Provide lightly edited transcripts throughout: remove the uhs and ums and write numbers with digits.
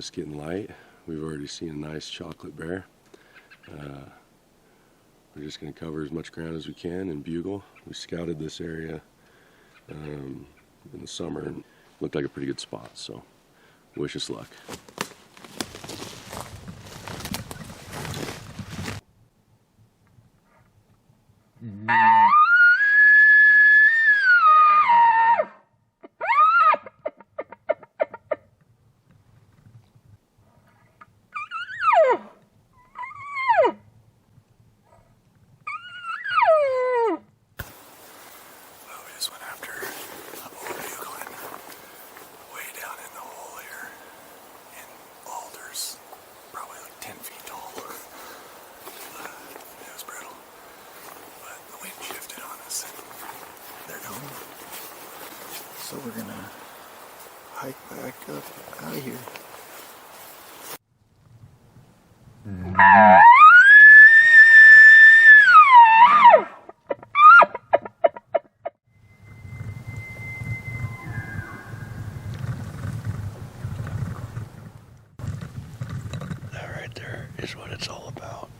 just getting light. We've already seen a nice chocolate bear. We're just going to cover as much ground as we can and bugle. We scouted this area in the summer and looked like a pretty good spot, so wish us luck. So we're gonna hike back up out of here. That right there is what it's all about.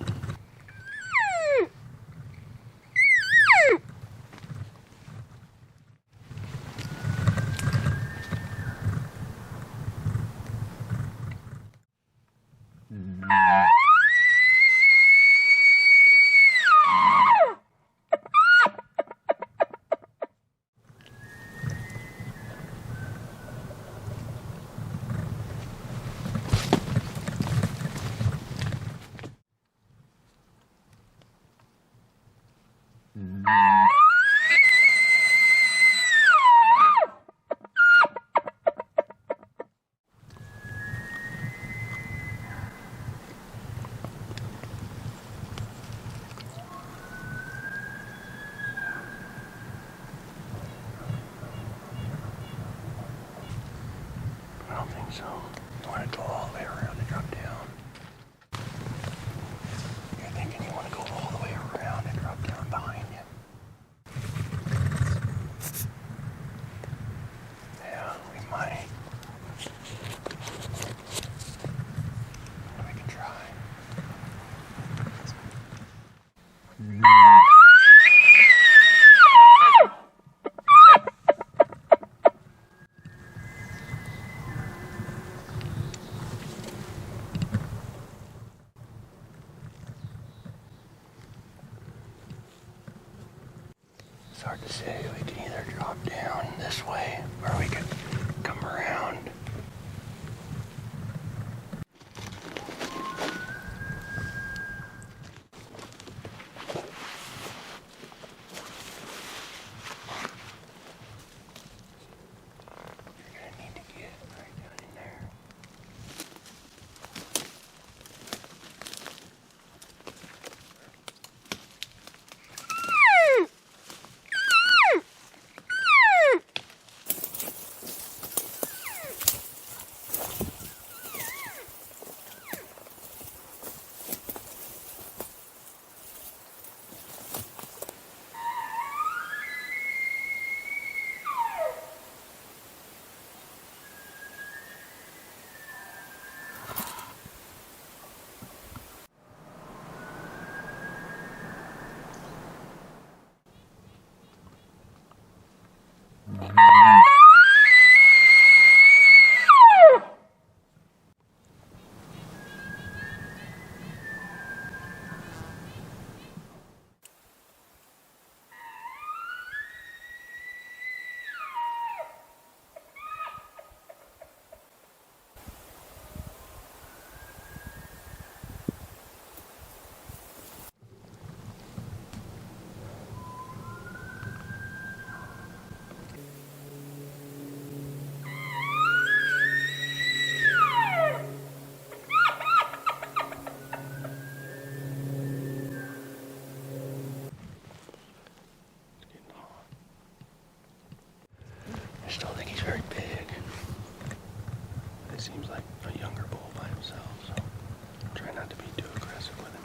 I don't think so. You want to go all the way around and drop down. You're thinking you want to go all the way around and drop down behind you. Yeah, we might. We can try. It's hard to say. We can either drop down this way or we could come around. You're gonna need to get right down in there. I still think he's very big. It seems like a younger bull by himself, so try not to be too aggressive with him.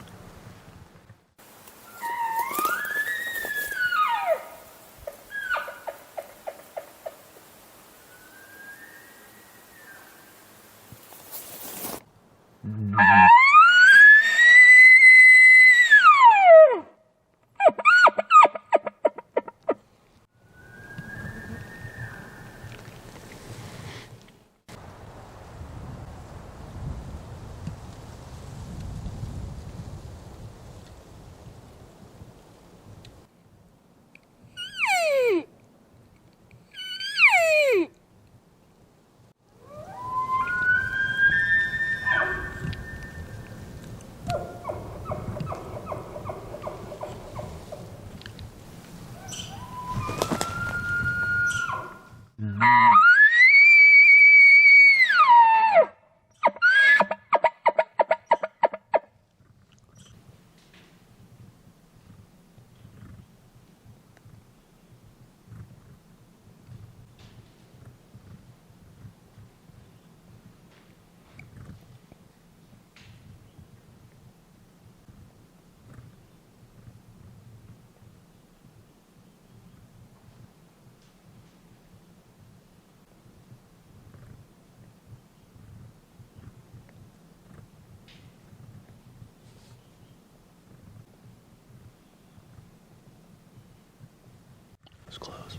It's close.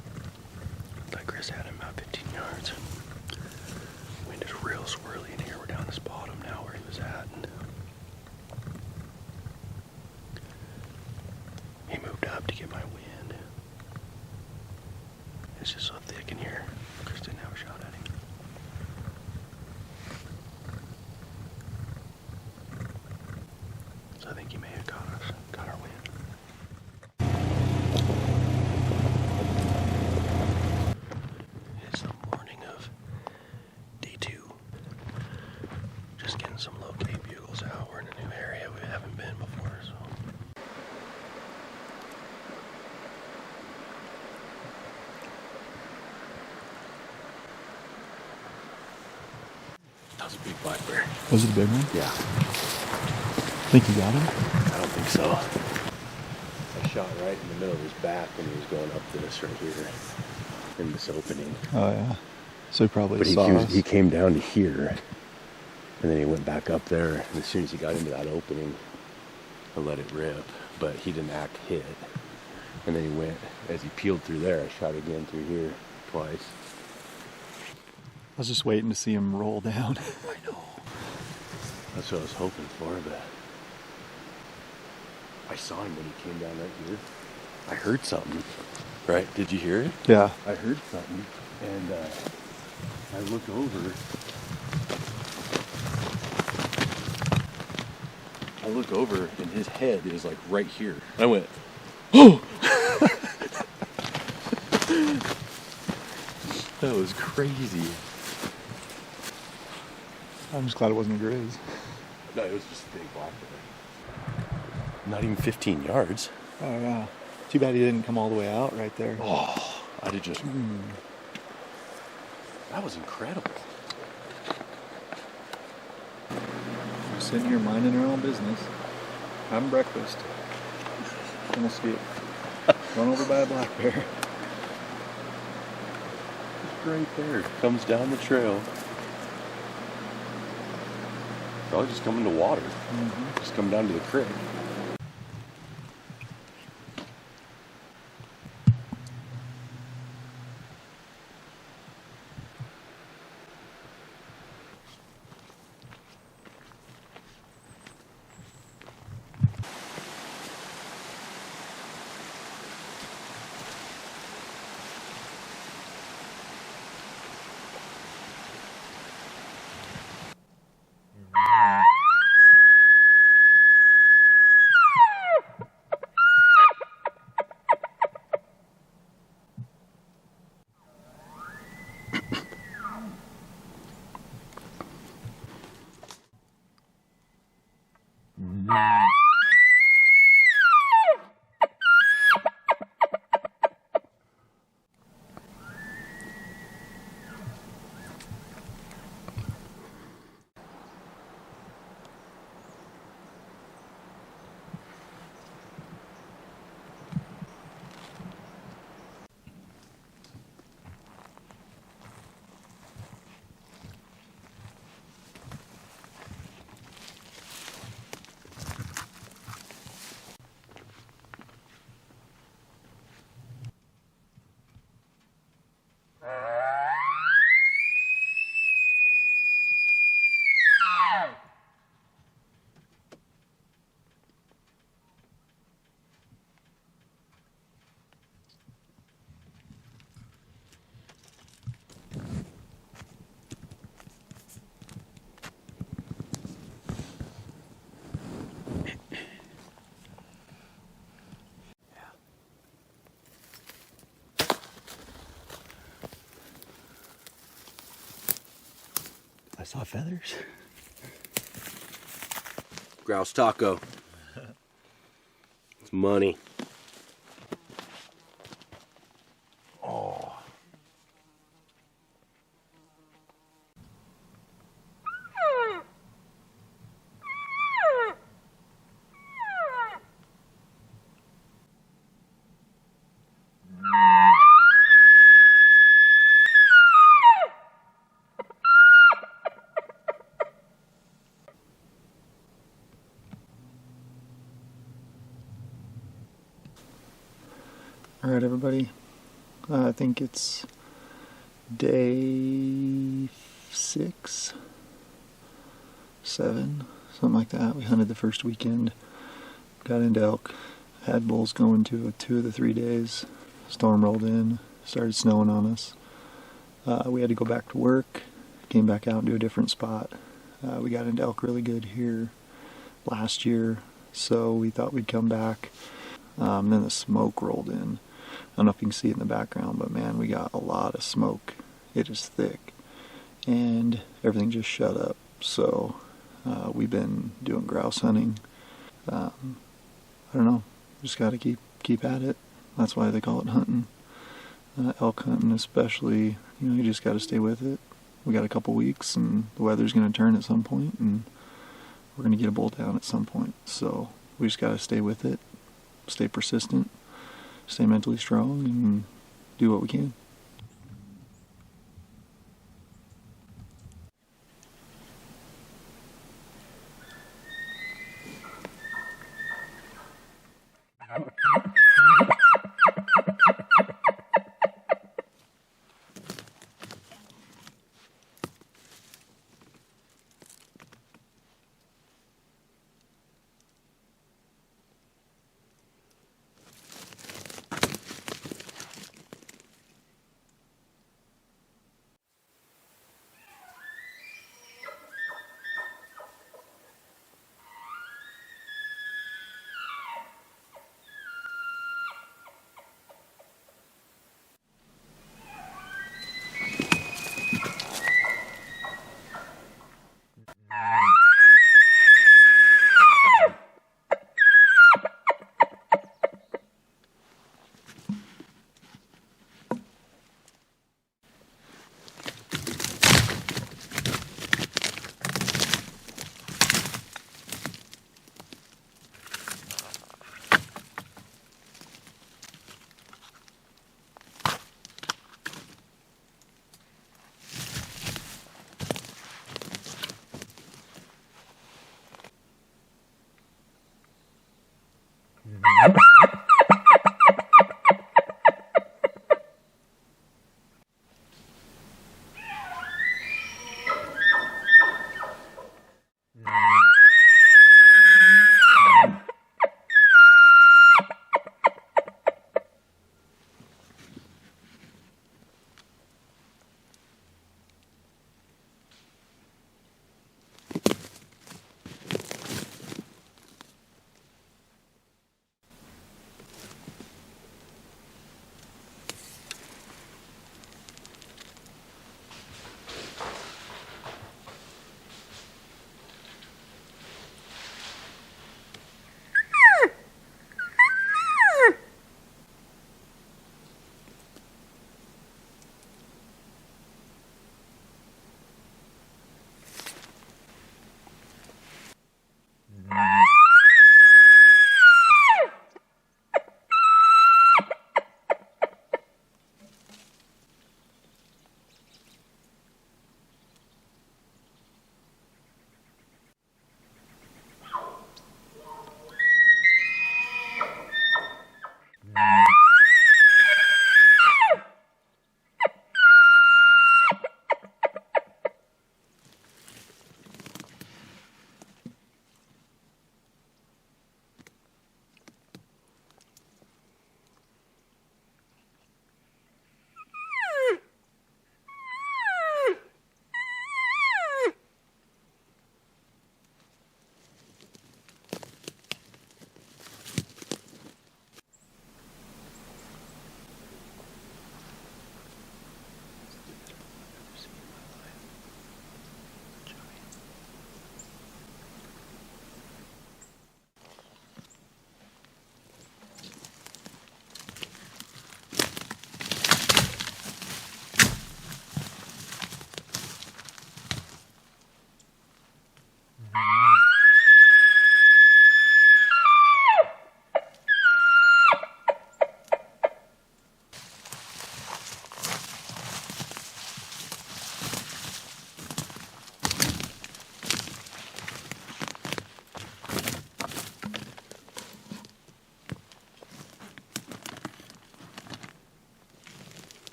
Like Chris had him about 15 yards. Wind is real swirly in here. We're down this bottom now where he was at. And he moved up to get my wind. It's just so thick in here. Chris didn't have a shot at him. So I think he may have got our wind. It's the morning of day 2. Just getting some low-K bugles out. We're in a new area we haven't been before, so. That was a big black bear. Was it a big one? Yeah. Think you got him? I don't think so. I shot right in the middle of his back when he was going up this right here in this opening. Oh yeah. So he probably But saw us. he came down to here, and then he went back up there. And as soon as he got into that opening, I let it rip. But he didn't act hit. And then he went, as he peeled through there, I shot again through here twice. I was just waiting to see him roll down. I know. That's what I was hoping for, but I saw him when he came down right here. I heard something, right? Did you hear it? Yeah. I heard something, and I look over. And his head is like right here. I went, oh! That was crazy. I'm just glad it wasn't a grizz. No, it was just a big black bear. Not even 15 yards. Oh yeah. Too bad he didn't come all the way out right there. Oh, I'd have just... That was incredible. We're sitting here minding our own business, having breakfast. Almost get run over by a black bear. It's right there. Comes down the trail. Probably just coming to water. Just come down to the creek. I saw feathers. Grouse taco. It's money. Oh. All right, everybody. I think it's day 6, 7, something like that. We hunted the first weekend, got into elk, had bulls going to 2 of the 3 days. Storm rolled in, started snowing on us. We had to go back to work, came back out to a different spot. We got into elk really good here last year, so we thought we'd come back. Then the smoke rolled in. I don't know if you can see it in the background, but man, we got a lot of smoke. It is thick, and everything just shut up. So we've been doing grouse hunting. I don't know, just got to keep at it. That's why they call it hunting. Elk hunting especially, you just got to stay with it. We got a couple weeks, and the weather's going to turn at some point, and we're going to get a bull down at some point. So we just got to stay with it, stay persistent, stay mentally strong, and do what we can.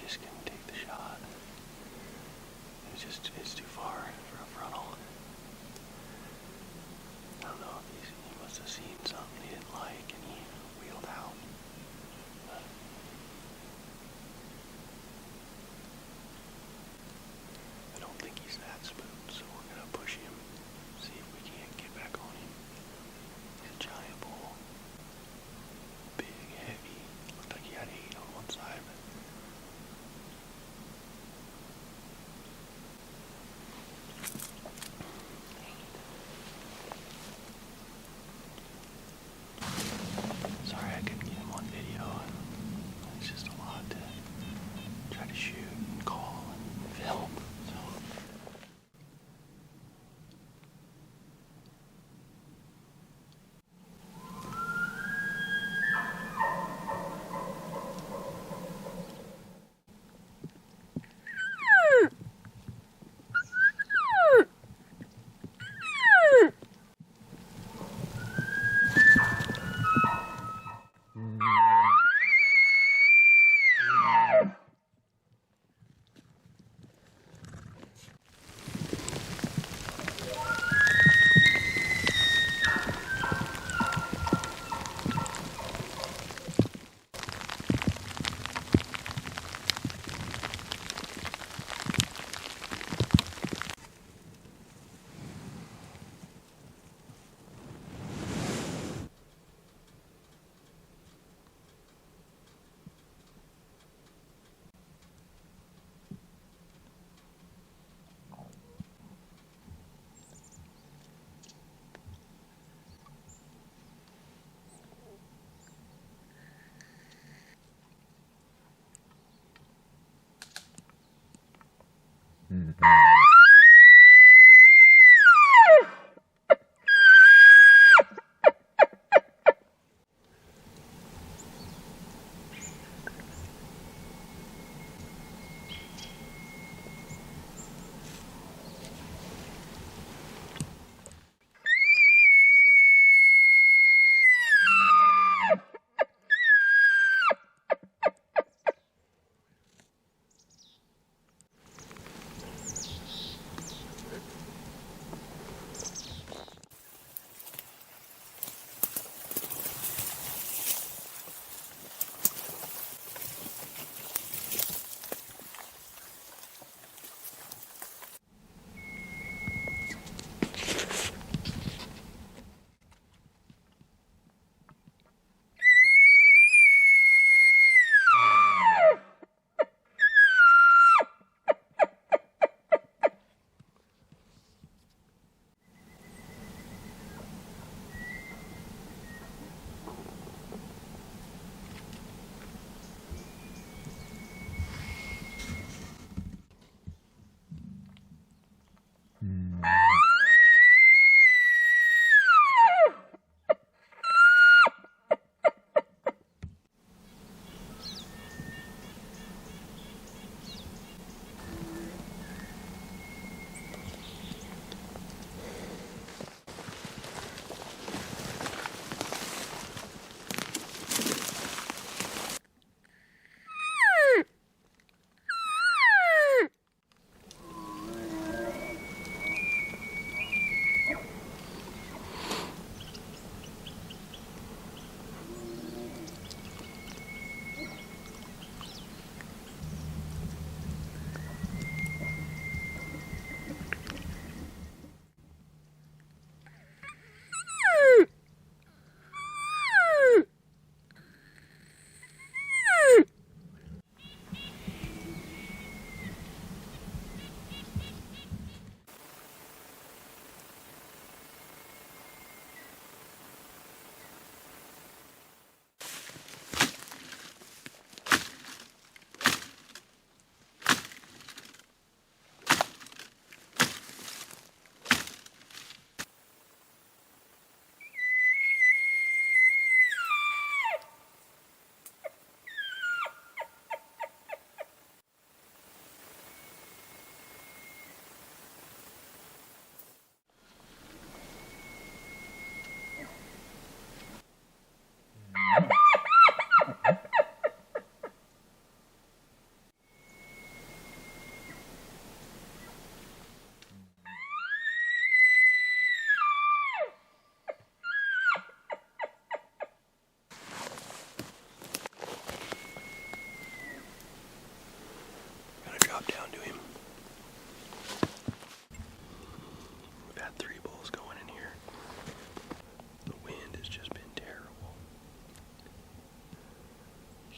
just couldn't take the shot. It's too far for a frontal. I don't know if he must have seen something he didn't like and he wheeled out. But I don't think he's that spooked, so we're gonna push him, see if we can't get back on him. He's a giant bull. Big, heavy. Looked like he had 8 on one side, but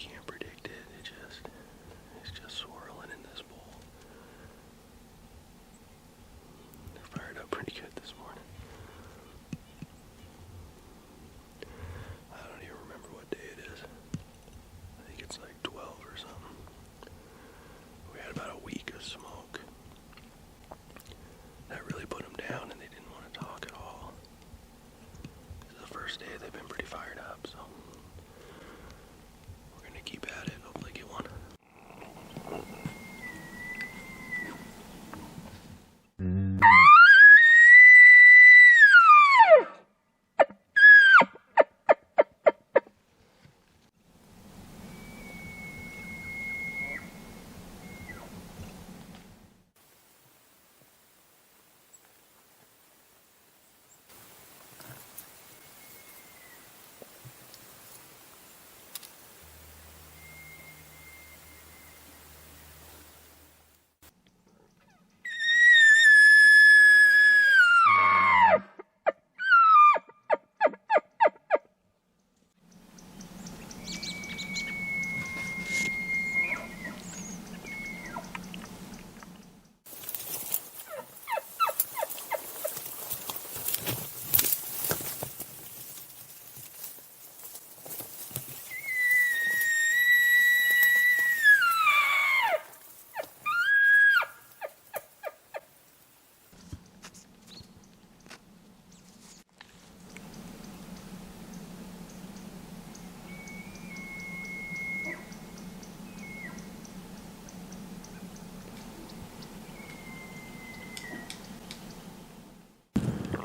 can't predict it. It's just swirling in this bowl. They're fired up pretty good this morning. I don't even remember what day it is. I think it's like 12 or something. We had about a week of smoke. That really put them down, and they didn't want to talk at all. This is the first day they've been pretty fired up, so we're gonna keep at it. Hopefully get one.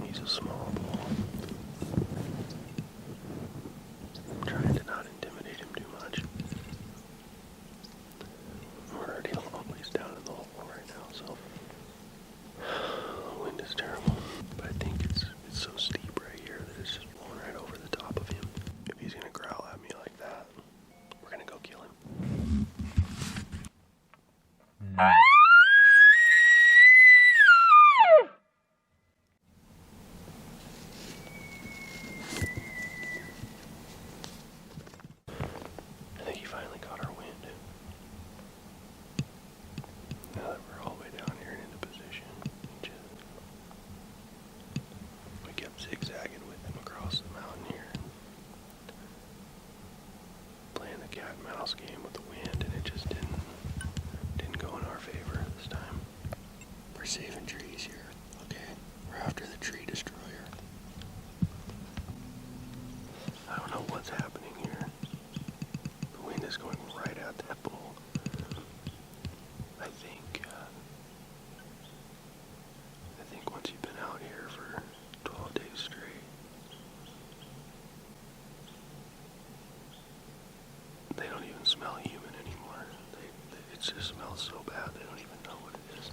He's a small bull. I'm trying to not intimidate him too much. We're already a long ways down in the hole right now, so the wind is terrible. But I think it's so steep right here that it's just blowing right over the top of him. If he's gonna growl at me like that, we're gonna go kill him. I think he finally got our wind. Now that we're all the way down here and into position, we kept zigzagging with him across the mountain here, playing the cat and mouse game with the wind, and it just didn't go in our favor this time. We're saving trees here, okay? We're after the tree destroyer. I don't know what's happening here. The wind is going right at that bull. I think once you've been out here for 12 days straight, they don't even smell human anymore. It just smells so bad they don't even know what it is.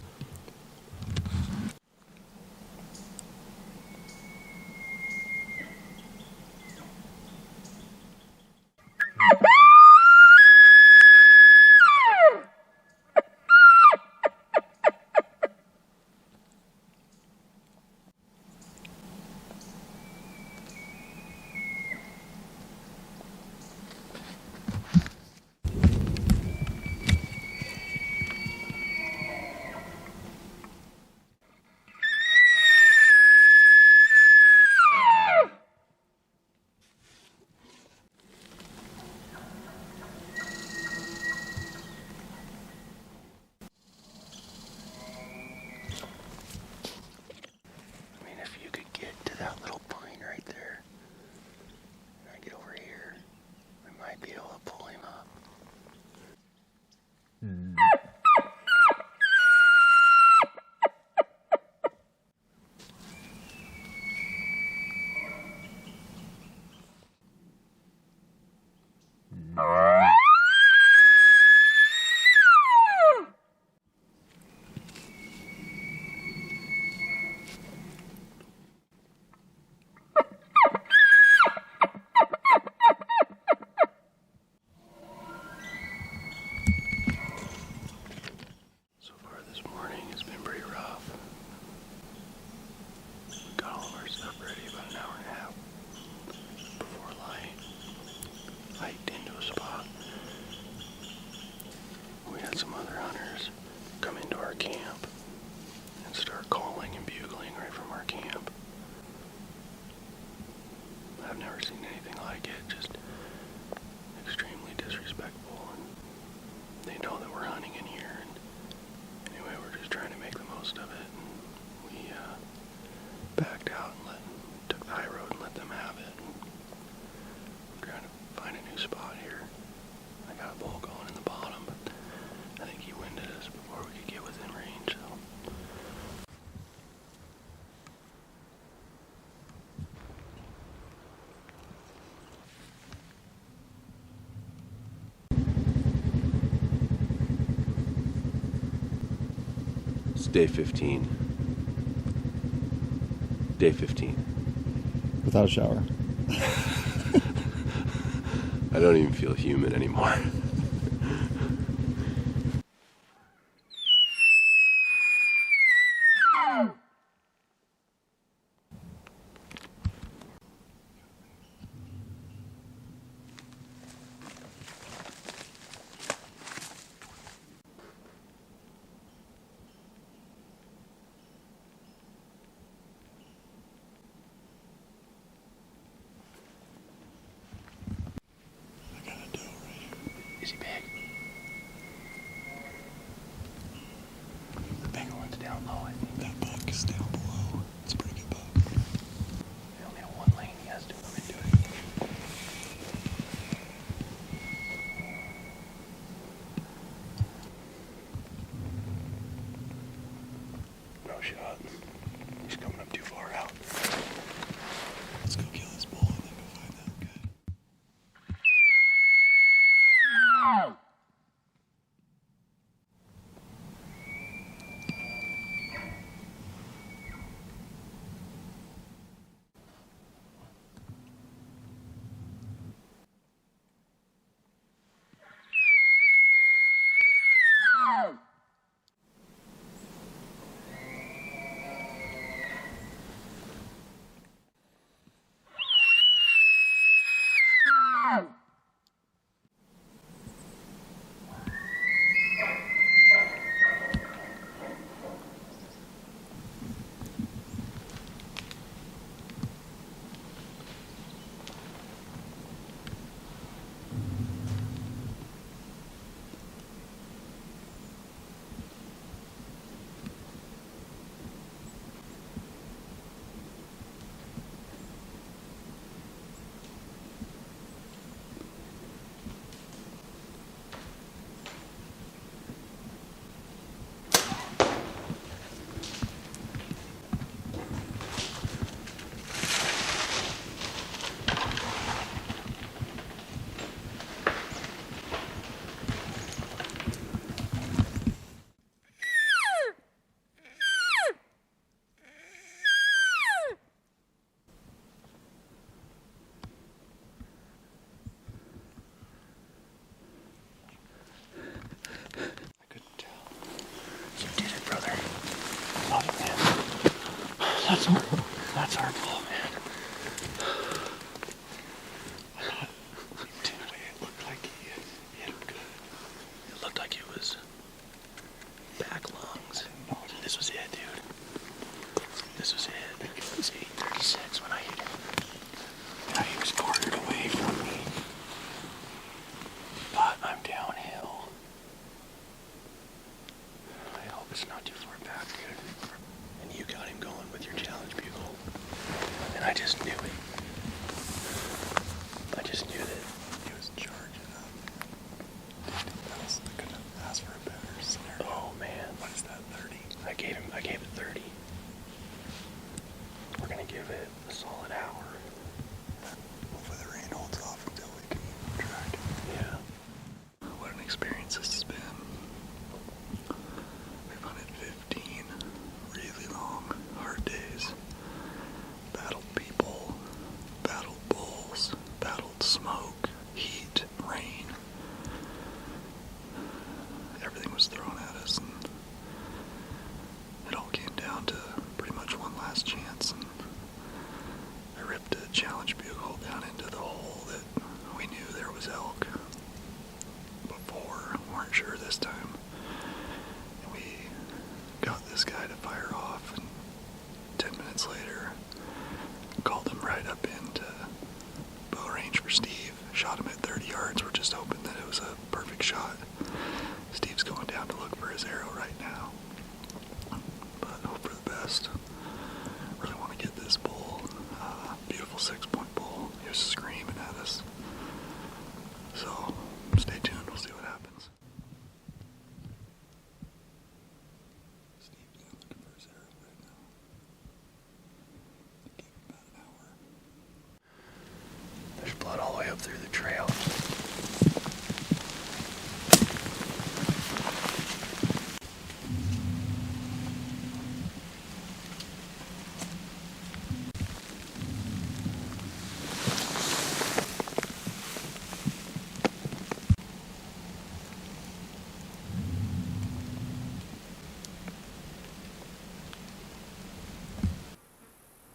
day 15. Day 15. Without a shower. I don't even feel human anymore. Is he big? The bigger one's down low, I think. That buck is down below. It's a pretty good buck. They only have one lane, he has to come into it. No shot. He's coming up too far out. Let's go kill this bull and then go find that guy. That's our bull, man. The way it looked like he hit him good. It looked like it was back lungs. This was it, dude. This was it. It was 8:36 when I hit him. Now he was quartered away from me. But I'm downhill. I hope it's not too far back, dude. And you got him going with your challenge bugle.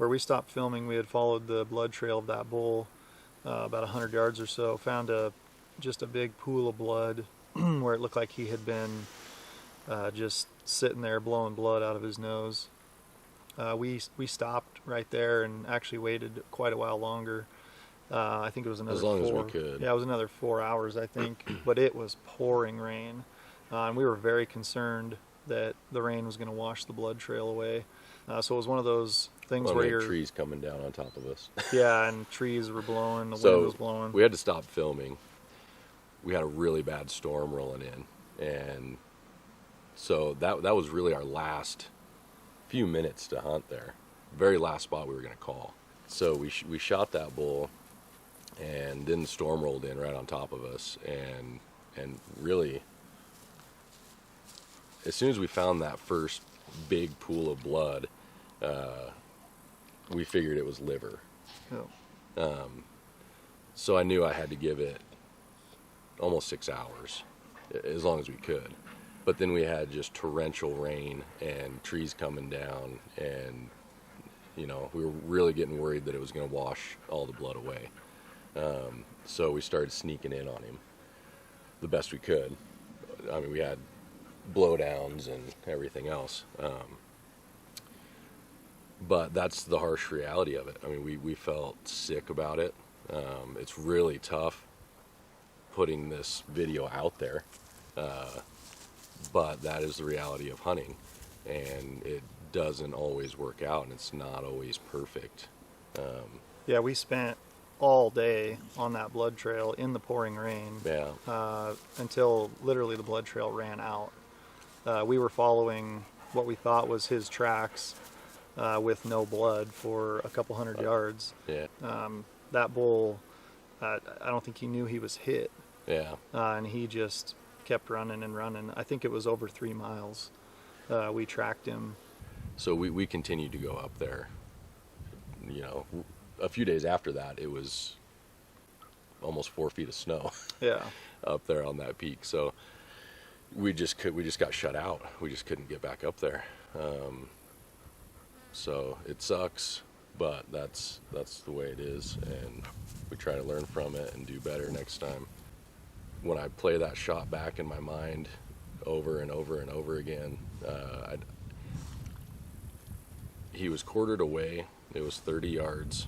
where we stopped filming, we had followed the blood trail of that bull about 100 yards or so, found just a big pool of blood where it looked like he had been just sitting there blowing blood out of his nose. We stopped right there and actually waited quite a while longer. I think it was another as long as we could. Yeah, it was another 4 hours, I think. But it was pouring rain, and we were very concerned that the rain was going to wash the blood trail away. So it was one of those things where you're trees coming down on top of us. Yeah, and trees were blowing, the wind was blowing. We had to stop filming. We had a really bad storm rolling in, and so that was really our last few minutes to hunt there. Very last spot we were going to call. So we shot that bull, and then the storm rolled in right on top of us, and really, as soon as we found that first big pool of blood, we figured it was liver. Oh. So I knew I had to give it almost 6 hours, as long as we could. But then we had just torrential rain and trees coming down, and we were really getting worried that it was going to wash all the blood away. So we started sneaking in on him the best we could. I mean, we had blowdowns and everything else. But that's the harsh reality of it. I mean, we felt sick about it. It's really tough putting this video out there. But that is the reality of hunting. And it doesn't always work out, and it's not always perfect. Yeah, we spent all day on that blood trail in the pouring rain. Yeah. Until literally the blood trail ran out. We were following what we thought was his tracks with no blood for a couple hundred yards. Yeah. That bull, I don't think he knew he was hit. Yeah. And he just kept running and running. I think it was over 3 miles. We tracked him. So we continued to go up there. A few days after that, it was almost 4 feet of snow. Yeah. Up there on that peak. So we just got shut out. We just couldn't get back up there. So it sucks, but that's the way it is, and we try to learn from it and do better next time. When I play that shot back in my mind over and over and over again, he was quartered away. It was 30 yards.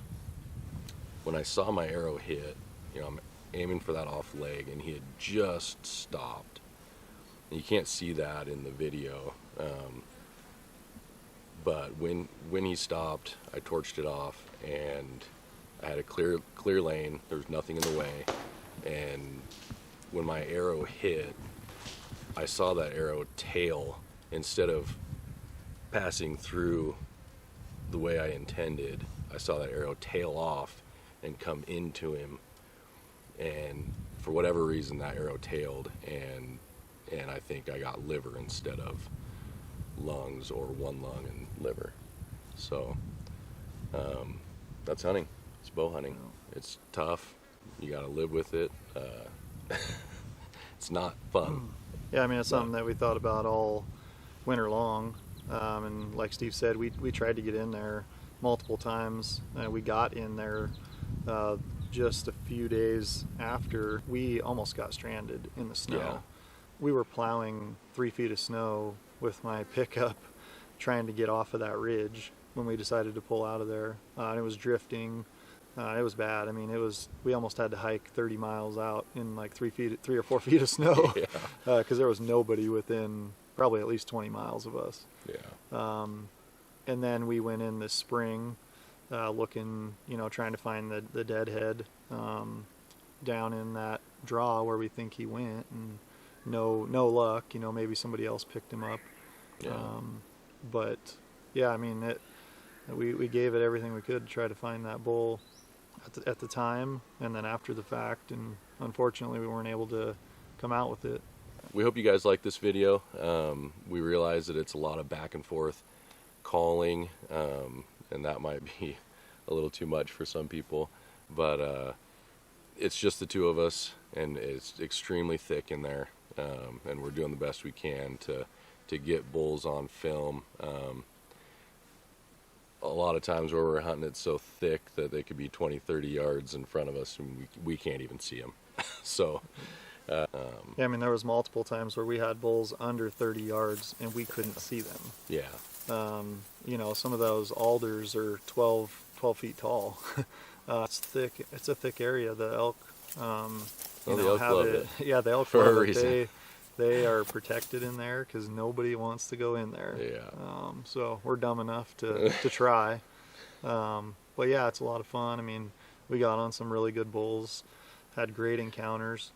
When I saw my arrow hit, I'm aiming for that off leg, and he had just stopped. And you can't see that in the video, but when he stopped, I torched it off, and I had a clear lane. There was nothing in the way, and when my arrow hit, I saw that arrow tail, instead of passing through the way I intended. I saw that arrow tail off and come into him, and for whatever reason that arrow tailed, and I think I got liver instead of lungs, or one lung and liver. So that's hunting. It's bow hunting. It's tough. You got to live with it. It's not fun. Yeah, I mean, it's something that we thought about all winter long. And like Steve said, we tried to get in there multiple times. We got in there just a few days after we almost got stranded in the snow. Yeah. We were plowing 3 feet of snow with my pickup trying to get off of that ridge when we decided to pull out of there. And it was drifting. It was bad. I mean, we almost had to hike 30 miles out in like 3 or 4 feet of snow. Yeah. Because there was nobody within probably at least 20 miles of us. Yeah. And then we went in this spring looking, trying to find the deadhead down in that draw where we think he went, and no luck. Maybe somebody else picked him up. Yeah. But yeah, I mean, we gave it everything we could to try to find that bull at the time, and then after the fact, and unfortunately we weren't able to come out with it. We hope you guys like this video. We realize that it's a lot of back and forth calling, and that might be a little too much for some people, but it's just the two of us, and it's extremely thick in there, and we're doing the best we can to get bulls on film. a lot of times where we're hunting it's so thick that they could be 20, 30 yards in front of us and we can't even see them. So Yeah, I mean, there was multiple times where we had bulls under 30 yards and we couldn't see them. yeah, You know, some of those alders are 12 feet tall. It's thick. It's a thick area. The elk, the elk love it. Yeah, the elk For a love it. reason. They are protected in there because nobody wants to go in there. Yeah. So we're dumb enough to try. But yeah, it's a lot of fun. I mean, we got on some really good bulls, had great encounters.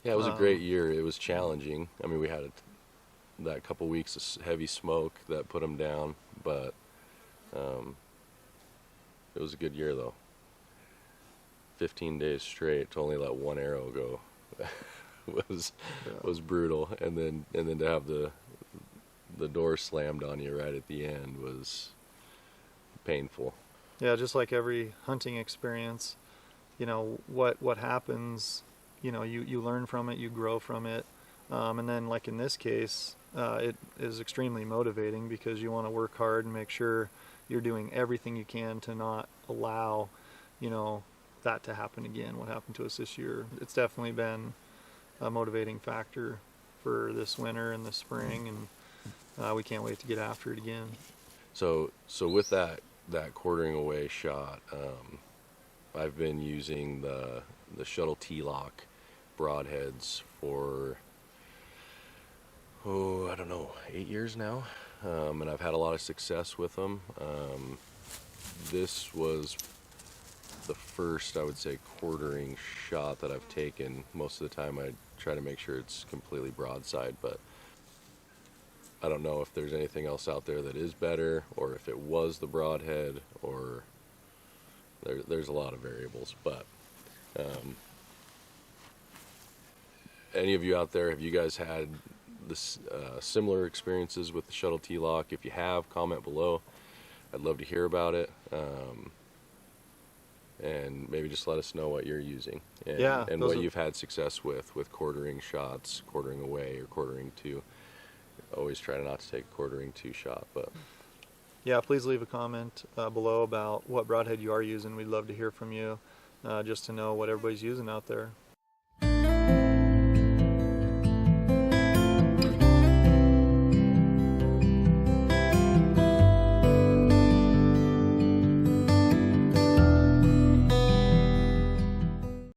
Yeah, it was a great year. It was challenging. I mean, we had that couple weeks of heavy smoke that put them down, but it was a good year though. 15 days straight to only let one arrow go was brutal, and then to have the door slammed on you right at the end was painful. Yeah, just like every hunting experience, you know, what happens, you know, you learn from it, you grow from it, and then like in this case, it is extremely motivating because you want to work hard and make sure you're doing everything you can to not allow, you know, that to happen again. What happened to us this year? It's definitely been a motivating factor for this winter and this spring, and we can't wait to get after it again. So with that quartering away shot, I've been using the shuttle T-lock broadheads for I don't know, 8 years now, and I've had a lot of success with them. This was the first, I would say, quartering shot that I've taken. Most of the time I try to make sure it's completely broadside, but I don't know if there's anything else out there that is better, or if it was the broadhead, or there's a lot of variables. But any of you out there, have you guys had this similar experiences with the shuttle T-lock? If you have, comment below. I'd love to hear about it. And maybe just let us know what you're using and what you've had success with quartering shots, quartering away, or quartering to. Always try not to take a quartering to shot, but yeah, please leave a comment below about what broadhead you are using. We'd love to hear from you, just to know what everybody's using out there.